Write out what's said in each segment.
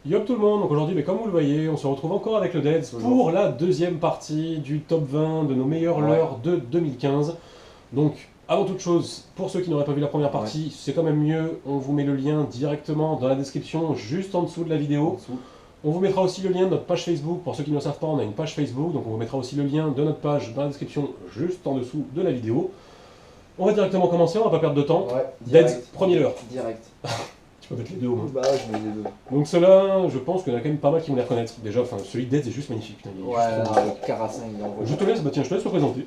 Yop tout le monde, donc aujourd'hui, mais comme vous le voyez, on se retrouve encore avec le Deads pour la deuxième partie du top 20 de nos meilleurs leurres de 2015. Donc, avant toute chose, pour ceux qui n'auraient pas vu la première partie, c'est quand même mieux, on vous met le lien directement dans la description, juste en dessous de la vidéo. On vous mettra aussi le lien de notre page Facebook, pour ceux qui ne le savent pas, on a une page Facebook, donc on vous mettra aussi le lien de notre page dans la description, juste en dessous de la vidéo. On va directement commencer, on va pas perdre de temps. Deads, premier leurre. Direct. Tu peux mettre les deux au moins. Bah ouais, je mets les deux. Donc ceux-là, je pense qu'il y en a quand même pas mal qui vont les reconnaître. Déjà, enfin, celui de Deads est juste magnifique. Putain, il est juste trop beau. Le Carassin, il envoie. Je te laisse, bah tiens, je te laisse le présenter.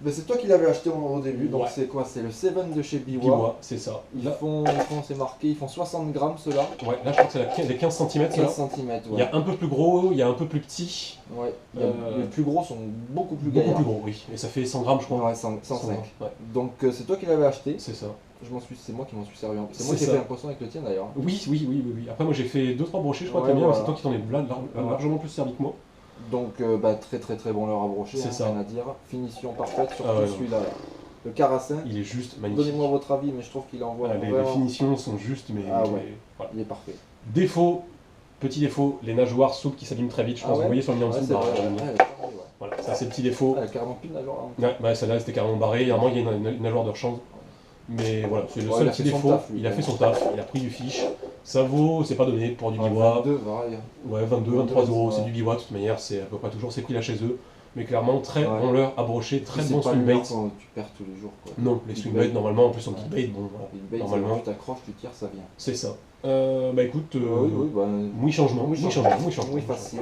Mais c'est toi qui l'avais acheté au début, donc c'est quoi? C'est le 7 de chez Biwa. Biwa, c'est ça. Ils font c'est marqué, ils font 60 grammes ceux-là. Ouais, là je crois que c'est les 15 cm. 15 cm, ouais. Il y a un peu plus gros, il y a un peu plus petit. Ouais, les plus gros sont beaucoup plus gaillards. gaillards. Beaucoup plus gros, oui. Et ça fait 100 grammes, je crois. Ouais, 105. Ouais. Donc c'est toi qui l'avais acheté. C'est ça. C'est moi qui m'en suis servi. C'est moi qui ai fait l'impression avec le tien d'ailleurs. Oui. Après, moi j'ai fait 2-3 brochets, je crois, très bien, mais c'est toi qui t'en es largement plus servi que moi. Donc très bon leurre à brocher, c'est ça. Rien à dire. Finition parfaite, surtout celui-là. Le Carassin. Il est juste magnifique. Donnez-moi votre avis, mais je trouve qu'il envoie. Les finitions sont justes, mais voilà. Il est parfait. Défaut, petit défaut, les nageoires souples qui s'abîment très vite. Je pense que vous voyez sur le lien en dessous. Voilà, ça c'est le petit défaut. Elle a carrément plus de nageoire. Ouais, celle-là c'était carrément barré. Normalement, il y a une nageoire de rechange. Mais voilà, c'est le seul petit défaut. Il a fait son taf, il a pris du fiche. Ça vaut, c'est pas donné pour du Biwa. 22, 23 euros, c'est du Biwa de toute manière, c'est à peu près toujours ces prix là chez eux. Mais clairement, très bon leurre à brocher, très bon swingbait. Tu perds tous les jours. Non, les swingbaits normalement, en plus en kickbait, bon voilà. Normalement, tu t'accroches, tu tires, ça vient. C'est ça. Bah écoute, oui changement, oui facile.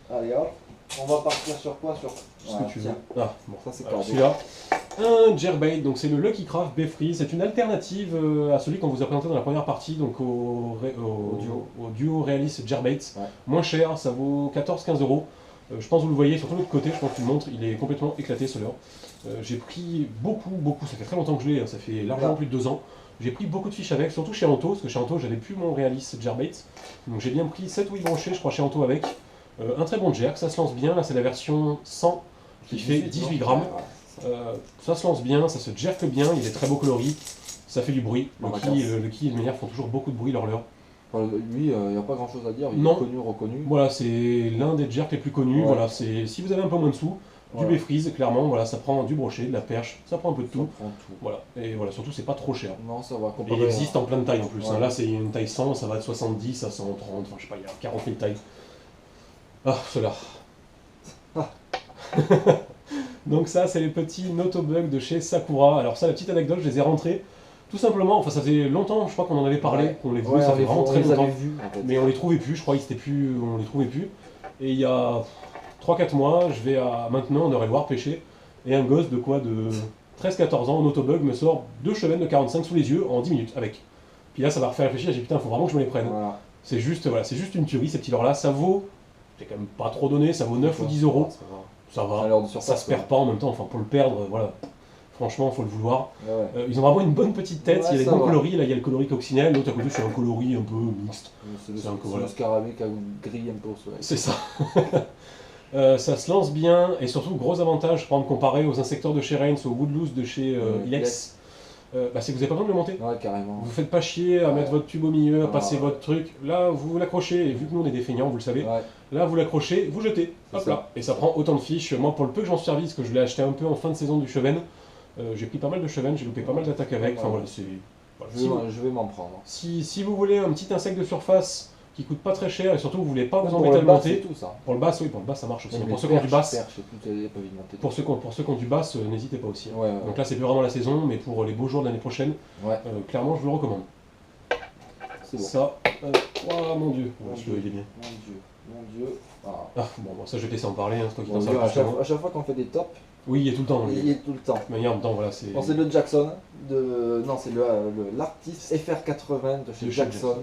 Allez hop, on va partir sur quoi? Sur ce que tu veux. Ah, bon, ça c'est celui-là. Un Jerkbait, donc c'est le Lucky Craft Befreeze, c'est une alternative à celui qu'on vous a présenté dans la première partie, donc au duo Realis Jerkbait. Moins cher, ça vaut 14-15 euros. Je pense que vous le voyez, surtout de l'autre côté, je pense que tu le montres, il est complètement éclaté ce leurre. J'ai pris beaucoup, ça fait très longtemps que je l'ai, ça fait largement plus de 2 ans. J'ai pris beaucoup de fiches avec, surtout chez Anto, parce que chez Anto j'avais plus mon Realis Jerkbait. Donc j'ai bien pris 7 ou 8 brochets, je crois, chez Anto avec. Un très bon jerk, ça se lance bien, là c'est la version 100 qui fait 18 grammes. Ça se lance bien, ça se jerk bien, il est très beau coloris, ça fait du bruit. Le qui de manière font toujours beaucoup de bruit leur leurre. Lui, il n'y a pas grand chose à dire, il est connu, reconnu. Voilà, c'est l'un des jerks les plus connus. Voilà, si vous avez un peu moins de sous, du Befreeze, clairement, voilà, ça prend du brochet, de la perche, ça prend un peu de tout. Voilà, et voilà, surtout c'est pas trop cher. Non, ça va. Et il existe en plein de tailles en plus. Là c'est une taille 100, ça va de 70 à 130, enfin je sais pas, il y a 40 000 tailles. Ah, ceux-là. Donc ça, c'est les petits Notobugs de chez Sakura. Alors ça, la petite anecdote, je les ai rentrés tout simplement, enfin ça faisait longtemps, je crois qu'on en avait parlé, qu'on les voulait, ça fait vraiment très longtemps. Mais on les trouvait plus, je crois qu'ils étaient plus, on les trouvait plus. Et il y a 3-4 mois, je vais à maintenant, on aurait le voir pêcher, et un gosse de quoi, de 13-14 ans, en Autobug, me sort 2 chevennes de 45 sous les yeux en 10 minutes avec. Puis là, ça m'a refait réfléchir, j'ai dit putain, faut vraiment que je me les prenne. C'est juste, voilà, c'est juste une tuerie, ces petits leurres-là, ça vaut, c'est quand même pas trop donné, ça vaut 9 ou 10 euros. Ça va, ça se perd pas en même temps, enfin pour le perdre, voilà. Franchement, il faut le vouloir. Ils ont vraiment une bonne petite tête, il y a des bons coloris, là il y a le coloris coccinelle, l'autre à côté c'est un coloris un peu mixte. C'est le scarabée qui a grillé un peu au soleil. C'est ça. Ça se lance bien, et surtout, gros avantage, par exemple, comparé aux insecteurs de chez Reigns, aux Woodloose de chez Ilex, c'est que vous n'avez pas besoin de le monter. Ouais, carrément. Vous faites pas chier à mettre votre tube au milieu, à passer votre truc. Là, vous l'accrochez, et vu que nous on est des feignants, vous le savez, là vous l'accrochez, vous jetez, hop là. Et ça prend autant de fiches. Moi, pour le peu que j'en suis servi, parce que je l'ai acheté un peu en fin de saison du Cheven, j'ai pris pas mal de Cheven, j'ai loupé pas mal d'attaques avec. Enfin voilà, c'est. Je vais m'en prendre. Si vous voulez un petit insecte de surface qui coûte pas très cher, et surtout vous voulez pas vous embêter à le monter. Pour le bass, oui, pour le bass ça marche aussi. Pour ceux qui ont du bass, pour ceux qui ont du bass, n'hésitez pas aussi. Donc là c'est plus vraiment la saison, mais pour les beaux jours de l'année prochaine, clairement je vous le recommande. C'est bon. Ça, oh mon dieu, il est bien. Mon dieu. Bon, ça je vais te laisser en parler, c'est toi qui t'en sers. À chaque fois qu'on fait des tops, oui, il est tout le temps. Il est tout le temps. Mais en même temps, voilà, c'est. Bon, c'est le Jackson non, c'est l'artiste FR80 de chez Jackson.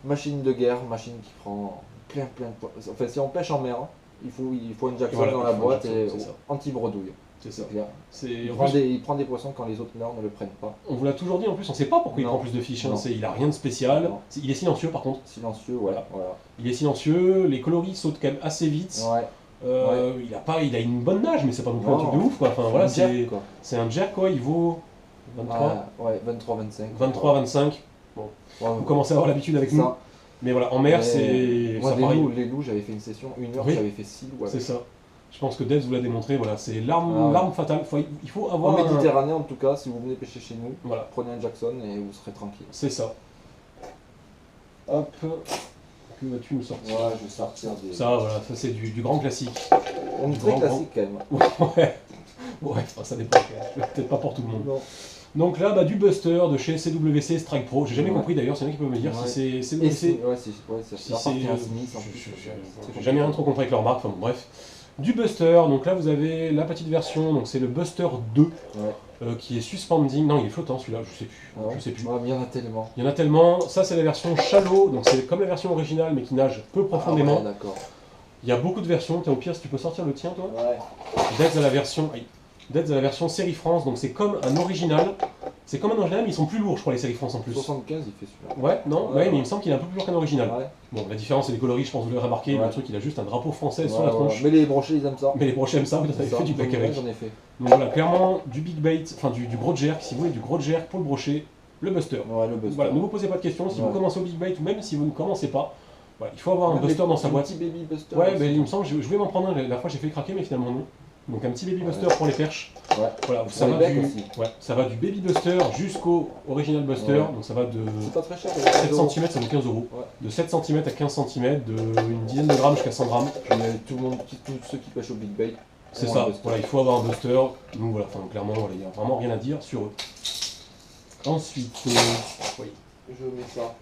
Machine de guerre, machine qui prend plein de poids. Enfin, si on pêche en mer, il faut une Jackson dans la boîte et anti-bredouille. C'est ça. Clair. Il prend des poissons quand les autres leurres ne le prennent pas. On vous l'a toujours dit en plus, on ne sait pas pourquoi il prend plus de fiches. Il a rien de spécial. Il est silencieux par contre. Silencieux, voilà. Il est silencieux, les coloris sautent quand même assez vite. Il a une bonne nage, mais c'est pas non plus un truc de ouf quoi. Enfin, voilà, c'est un jerk quoi, il vaut 23. 23-25. 23-25. Bon, vous commencez à avoir l'habitude avec nous. Mais voilà, en mer, c'est moi, ça pareil. Les loups, j'avais fait une session, 1 heure, Oui. j'avais fait 6 loups. C'est ça. Je pense que Death vous l'a démontré, voilà, c'est l'arme fatale. Il faut avoir. En Méditerranée, en tout cas, si vous venez pêcher chez nous, voilà. Prenez un Jackson et vous serez tranquille. C'est ça. Hop. Que vas-tu nous sortir? Ouais, je vais sortir des. Ça, voilà, ça c'est du grand classique. On est très classique quand même. Ouais, ça dépend. Peut-être pas pour tout le monde. Non. Donc là, du Buster de chez CWC Strike Pro. J'ai jamais compris d'ailleurs, c'est y en a qui peuvent me dire si c'est CWC. J'ai jamais rien trop compris avec leur marque, enfin bon, bref. Du Buster, donc là vous avez la petite version, donc c'est le Buster 2, qui est suspending, non il est flottant celui-là, je sais plus. Je sais plus. Il y en a tellement. Il y en a tellement, ça c'est la version shallow, donc c'est comme la version originale mais qui nage peu profondément. D'accord. Il y a beaucoup de versions, au pire si tu peux sortir le tien toi. Ouais. Deads à la version série France, donc c'est comme un original. C'est comme un original, mais ils sont plus lourds, je crois, les séries France en plus. 75, il fait celui-là. Ouais, non, mais il me semble qu'il est un peu plus lourd qu'un original. Ouais. Bon, la différence, c'est les coloris, je pense que vous l'avez remarqué. Le truc, il a juste un drapeau français sur la tronche. Mais les brochets, ils aiment ça. Mais les brochets aiment ça, vous avez fait du bec avec. J'en ai fait. Donc voilà, clairement, du big bait, enfin du gros jerk, si vous voulez du gros jerk pour le brochet, le Buster. Ouais, le Buster. Voilà, ne vous posez pas de questions, si vous commencez au big bait ou même si vous ne commencez pas, voilà, il faut avoir un Buster dans sa boîte. Un petit baby Buster. Ouais, il me semble, je voulais m'en prendre un, la dernière fois j'ai fait craquer, mais finalement non. Donc un petit baby buster pour les perches. Ouais. Voilà, ça va du baby buster jusqu'au original buster. Ouais. Donc ça va de c'est pas très cher, 7 cm, ça vaut 15 euros. Ouais. De 7 cm à 15 cm, de une dizaine de grammes jusqu'à 100 grammes. Mais tous ceux qui pêchent au big bait. C'est ça, voilà, il faut avoir un buster. Donc voilà, clairement, il n'y a vraiment rien à dire sur eux. Ensuite, oui. Je mets ça.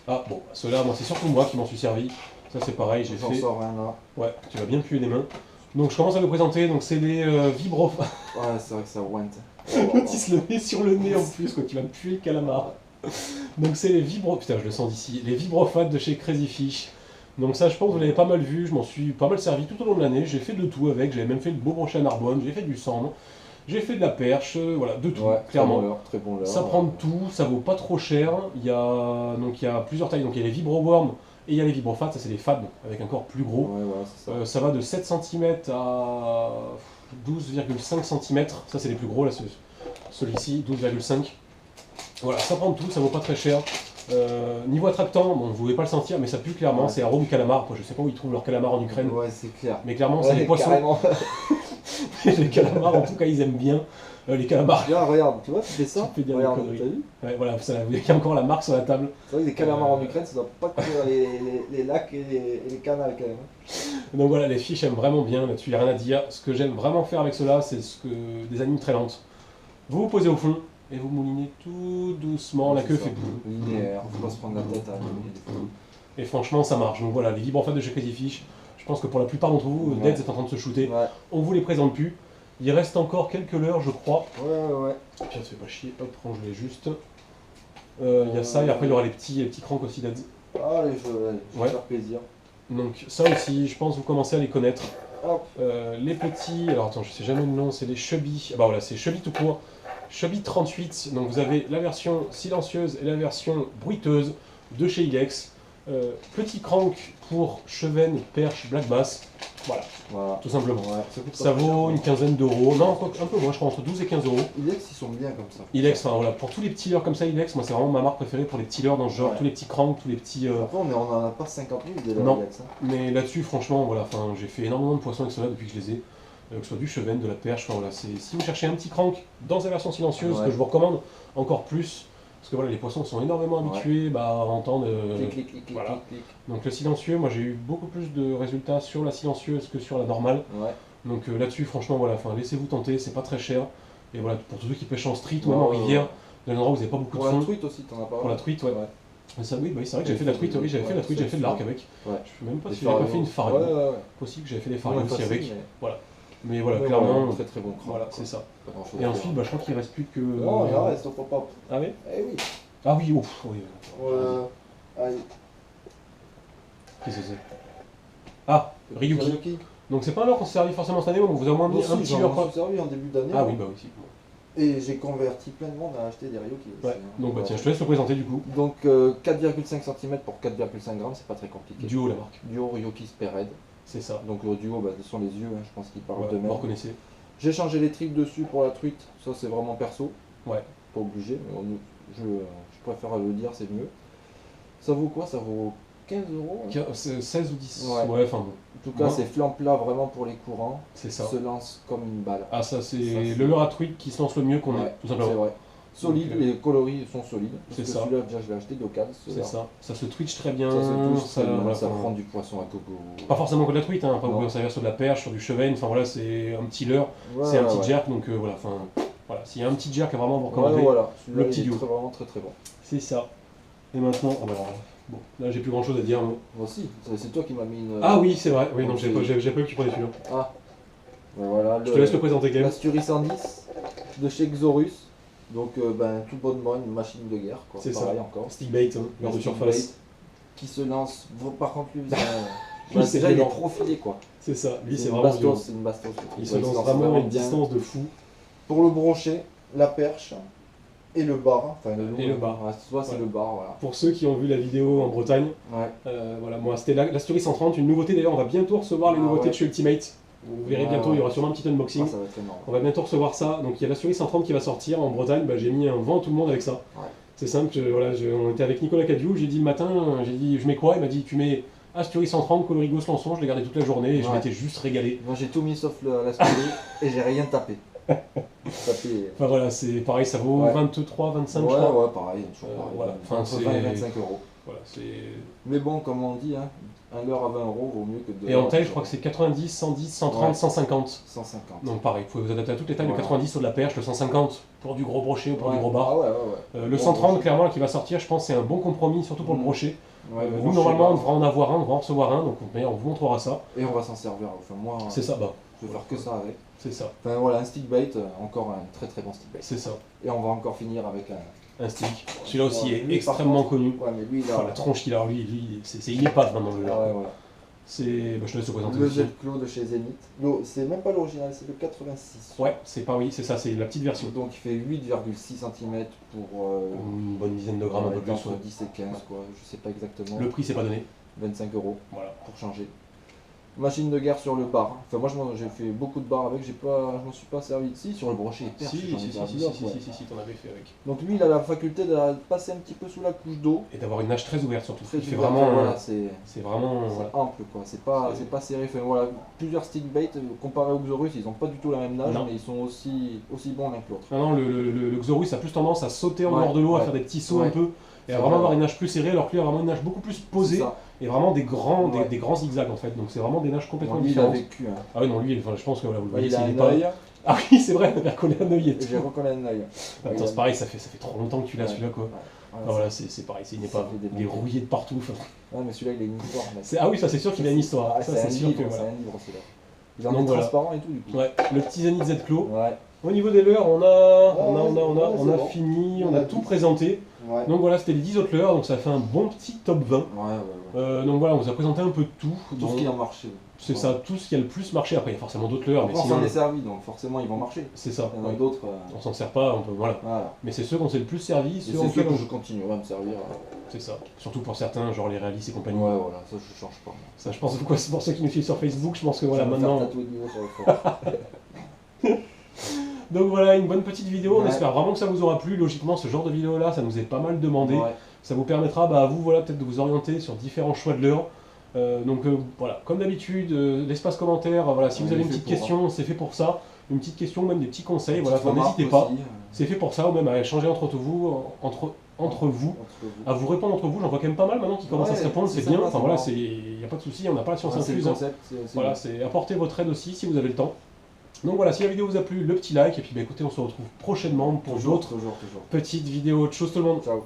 Ah bon, ceux-là, moi c'est surtout moi qui m'en suis servi. Ça c'est pareil, j'ai fait. J'en sors un là. Ouais, tu vas bien puer les mains. Donc je commence à vous présenter, donc c'est les vibro. Ouais, c'est vrai que ça ouinte. L'autre il se le met sur le nez en plus, quoi, tu vas me puer le calamar. Donc c'est les vibro. Putain, je le sens d'ici. Les vibrofat de chez Crazy Fish. Donc ça, je pense que vous l'avez pas mal vu, je m'en suis pas mal servi tout au long de l'année. J'ai fait de tout avec, j'avais même fait le beau brochet à Narbonne, j'ai fait du sandre, j'ai fait de la perche, voilà, de tout, clairement. Très bon leurre. Ça prend de tout, ça vaut pas trop cher. Il y a plusieurs tailles, donc il y a les vibro-worms. Et il y a les vibrofat, ça c'est les fades, avec un corps plus gros. Ouais, voilà, ça va de 7 cm à 12,5 cm. Ça c'est les plus gros, là, celui-ci, 12,5. Voilà, ça prend de tout, ça vaut pas très cher. Niveau attractant, bon, vous pouvez pas le sentir, mais ça pue clairement, c'est arôme calamar. Je sais pas où ils trouvent leur calamar en Ukraine. Ouais, c'est clair. Mais clairement, c'est les poissons. Les calamars, en tout cas, ils aiment bien. Les calamars. Là, regarde, tu vois, tu fais ça. Tu peux dire regarde, t'as vu? Ouais, voilà, il y a encore la marque sur la table. C'est vrai que les calamars en Ukraine, ça doit pas couvrir les lacs et les canals quand même. Donc voilà, les fiches aiment vraiment bien, là-dessus, il n'y a rien à dire. Ce que j'aime vraiment faire avec cela, c'est des animes très lentes. Vous vous posez au fond et vous moulinez tout doucement, la queue fait boum. Linéaire, faut pas se prendre la tête à mouliner des fois. Et franchement, ça marche. Donc voilà, les vibrofat de chez Crazy Fish, je pense que pour la plupart d'entre vous, Deads est en train de se shooter. Ouais. On vous les présente plus. Il reste encore quelques leurres, je crois. Ouais. Et puis ça fait pas chier, hop, range-les juste. Il y a ça, et après il y aura les petits cranks aussi Deads. Ah, je vais faire plaisir. Donc ça aussi, je pense que vous commencez à les connaître. Les petits, alors attends, je sais jamais le nom, c'est les Chubby. Bah voilà, c'est Chubby tout court. Chubby 38, donc vous avez la version silencieuse et la version bruiteuse de chez Ilex. Petit crank pour chevenne, perche, black bass. Voilà, tout simplement. Ouais, ça vaut une quinzaine d'euros. Non, un peu moins, je crois, entre 12 et 15 euros. Ilex, ils sont bien comme ça. Ilex, enfin voilà, pour tous les petits leurres comme ça, Ilex, moi c'est vraiment ma marque préférée pour les petits leurres dans ce genre, tous les petits cranks, tous les petits. Après, on en a pas 50 000 déjà. Non, Ilex, hein. Mais là-dessus, franchement, voilà, j'ai fait énormément de poissons avec cela depuis que je les ai. Que ce soit du chevenne, de la perche, voilà, si vous cherchez un petit crank dans la version silencieuse, que je vous recommande encore plus, parce que voilà, les poissons sont énormément habitués à entendre. Clic. Donc le silencieux, moi j'ai eu beaucoup plus de résultats sur la silencieuse que sur la normale. Donc là-dessus, franchement, voilà, laissez-vous tenter, c'est pas très cher. Et voilà, pour tous ceux qui pêchent en street ou même en rivière, dans un endroit où vous n'avez pas beaucoup de fond. Pour la truite aussi, t'en as pas. Pour la truite, Ça, oui, c'est vrai que j'avais fait de la truite, j'avais fait de l'arc avec. Je sais même pas si j'avais pas fait une farine. Possible que j'avais fait des farines aussi avec. Voilà. Mais voilà, clairement, très bon cran. Voilà, c'est ça. Et ensuite, je crois qu'il reste plus que. Non, il reste au pop-up. Ah oui? Eh oui. Ah oui, ouf, oui. Allez. Qu'est-ce que c'est? Ah, Ryuki. Donc c'est pas un leurre qu'on s'est servi forcément cette année, mais on vous a au moins mis un petit leurre. Je me suis servi en début d'année. Ah oui, bah aussi. Et j'ai converti plein de monde à acheter des Ryuki. Ouais. Donc tiens, je te laisse le présenter du coup. Donc 4,5 cm pour 4,5 grammes, c'est pas très compliqué. Duo la marque. Duo Ryuki Spearhead. C'est ça. Donc le duo, ce sont les yeux, je pense qu'ils parlent d'eux-mêmes. Vous reconnaissez. J'ai changé les tricks dessus pour la truite, ça c'est vraiment perso. Ouais. Pas obligé, mais je préfère le dire, c'est mieux. Ça vaut quoi? Ça vaut 15 €. 16 ou 10. Ouais, enfin bon. En tout cas, c'est flanc plat vraiment pour les courants. C'est ça. Se lance comme une balle. Ah, ça, c'est le leurre à tweak qui se lance le mieux qu'on ait, tout simplement. C'est vrai. Solide, Donc, les coloris sont solides. C'est ça. Celui-là, déjà, je l'ai acheté d'occasion. C'est ça. Ça se twitch très bien. Ça prend du poisson à coco. Pas forcément que de la truite, hein. Pas vous servir sur de la perche, sur du chevenne. Enfin voilà, c'est un petit leurre, c'est un petit jerk. Donc voilà, voilà. S'il y a un petit jerk à vraiment vous recommander, le petit duo. Vraiment très très bon. C'est ça. Et maintenant, bon, là j'ai plus grand chose à dire. Moi aussi, c'est toi qui m'as mis une. Ah oui, c'est vrai. Oui, non, j'ai pas eu que tu prenais celui-là. Ah. Voilà. Je te laisse le présenter quand même. L'Asturie 110 de chez Xorus. Donc, tout bonnement, une machine de guerre. C'est ça. Encore. Stick bait, leurre de surface. Qui se lance. Par contre, lui, déjà il est profilé quoi. C'est ça. Lui, c'est vraiment violent. C'est une bastos. Il se lance vraiment à une distance de fou. Pour le brochet, la perche. Et le bar, enfin et le bar. Soit c'est le bar, voilà. Pour ceux qui ont vu la vidéo en Bretagne, voilà, moi c'était l'Asturie 130, une nouveauté d'ailleurs, on va bientôt recevoir les nouveautés de chez Ultimate. Vous verrez bientôt, il y aura sûrement un petit unboxing. Ça va être énorme. On va bientôt recevoir ça, donc il y a l'Asturie 130 qui va sortir en Bretagne, j'ai mis un vent à tout le monde avec ça. C'est simple, on était avec Nicolas Cadiou, j'ai dit le matin, j'ai dit je mets quoi? Il m'a dit tu mets Asturie 130, Colorigos Lançon, je l'ai gardé toute la journée et je m'étais juste régalé. Moi j'ai tout mis sauf l'Asturie et j'ai rien tapé. Enfin voilà, c'est pareil, ça vaut 23, 25 je crois. Ouais, pareil, toujours pareil. Voilà. Enfin, entre 20 et 25 €. Voilà, mais bon, comme on dit, hein, un leurre à 20 € vaut mieux que 2 €. Et en taille, je crois que c'est 90, 110, 130, 150. 150. Donc pareil, vous pouvez vous adapter à toutes les tailles. Le 90 sur de la perche, le 150 pour du gros brochet ou pour du gros bar. Le 130, clairement, là, qui va sortir, je pense c'est un bon compromis, surtout pour le brochet. Nous, normalement, on devra en avoir un, on devra en recevoir un, donc on vous montrera ça. Et on va s'en servir. Enfin, moi, c'est ça, je vais faire que ça avec. C'est ça. Enfin voilà, un stick bait, encore un très très bon stick bait. C'est ça. Et on va encore finir avec un stick. Celui-là aussi est extrêmement connu. Ouais, mais lui, il a... la tronche qu'il a, lui c'est une épave maintenant le leurre. Voilà. Je te laisse le présenter. Le Z-Clos de chez Zenith. C'est même pas l'original, c'est le 86. Ouais, c'est ça, c'est la petite version. Donc il fait 8,6 cm pour une bonne dizaine de grammes, un peu plus. Entre 10 et 15, quoi. Je sais pas exactement. Le prix, c'est pas donné. 25 €. Voilà. Pour changer. Machine de guerre sur le bar. Enfin, moi j'ai fait beaucoup de bars avec, je m'en suis pas servi ici. Sur le brochet et perche. Si, t'en avais fait avec. Donc lui, il a la faculté de passer un petit peu sous la couche d'eau. Et d'avoir une nage très ouverte surtout. C'est vraiment. Voilà, c'est vraiment ample quoi. C'est pas serré. Enfin, voilà, plusieurs stick bait comparés aux Xorus, ils ont pas du tout la même nage, mais ils sont aussi bons l'un que l'autre. Non, le Xorus a plus tendance à sauter en dehors de l'eau, à faire des petits sauts un peu. Et à vraiment avoir une nage plus serrée, alors que lui a vraiment une nage beaucoup plus posée. Et vraiment des grands zigzags en fait, donc c'est vraiment des nages complètement différentes. Il a vécu. Hein. Ah oui, non, lui, je pense que vous le voyez, il a un œil. Ah oui, c'est vrai, on a reconnu un œil et tout. J'ai reconnu un œil. Attends, c'est pareil, ça fait trop longtemps que tu l'as celui-là quoi. Voilà, c'est pareil, c'est une épave. Il est rouillé de partout. Ouais, mais celui-là, il a une histoire. Ah oui, ça c'est sûr qu'il a une histoire. Ça c'est sûr que voilà. C'est un livre celui-là. Il en est transparent et tout du coup. Ouais, le petit Zenith Z-Clos. Ouais. Au niveau des leurres, on a fini, on a tout présenté. Ouais. Donc voilà, c'était les 10 autres leurres, donc ça fait un bon petit top 20. Donc voilà, on vous a présenté un peu de tout. Tout ce qui a marché. C'est ça, tout ce qui a le plus marché. Après, il y a forcément d'autres leurres. On s'en est servi, donc forcément ils vont marcher. C'est ça. Il y en a d'autres. On s'en sert pas, voilà. Mais c'est ceux qu'on s'est le plus servi. C'est ceux que je continuerai à me servir. C'est ça. Surtout pour certains, genre les réalistes et compagnie. Ouais, voilà, ça je change pas. Ça, je pense que pour ceux qui nous suivent sur Facebook, je pense que voilà, maintenant. Donc voilà, une bonne petite vidéo, on espère vraiment que ça vous aura plu. Logiquement, ce genre de vidéo là, ça nous est pas mal demandé. Ça vous permettra à vous peut-être de vous orienter sur différents choix de leurres. Voilà, comme d'habitude, l'espace commentaire, voilà, si vous avez une petite question, c'est fait pour ça. Une petite question, même des petits conseils, voilà, n'hésitez pas. C'est fait pour ça, ou même à échanger entre vous, à vous répondre entre vous. J'en vois quand même pas mal maintenant qui commencent à se répondre, c'est bien. Enfin voilà, il n'y a pas de souci, on n'a pas la science infuse. Voilà, c'est apporter votre aide aussi si vous avez le temps. Donc voilà, si la vidéo vous a plu, le petit like, et puis écoutez, on se retrouve prochainement pour d'autres petites vidéos. Tchuss tout le monde. Ciao.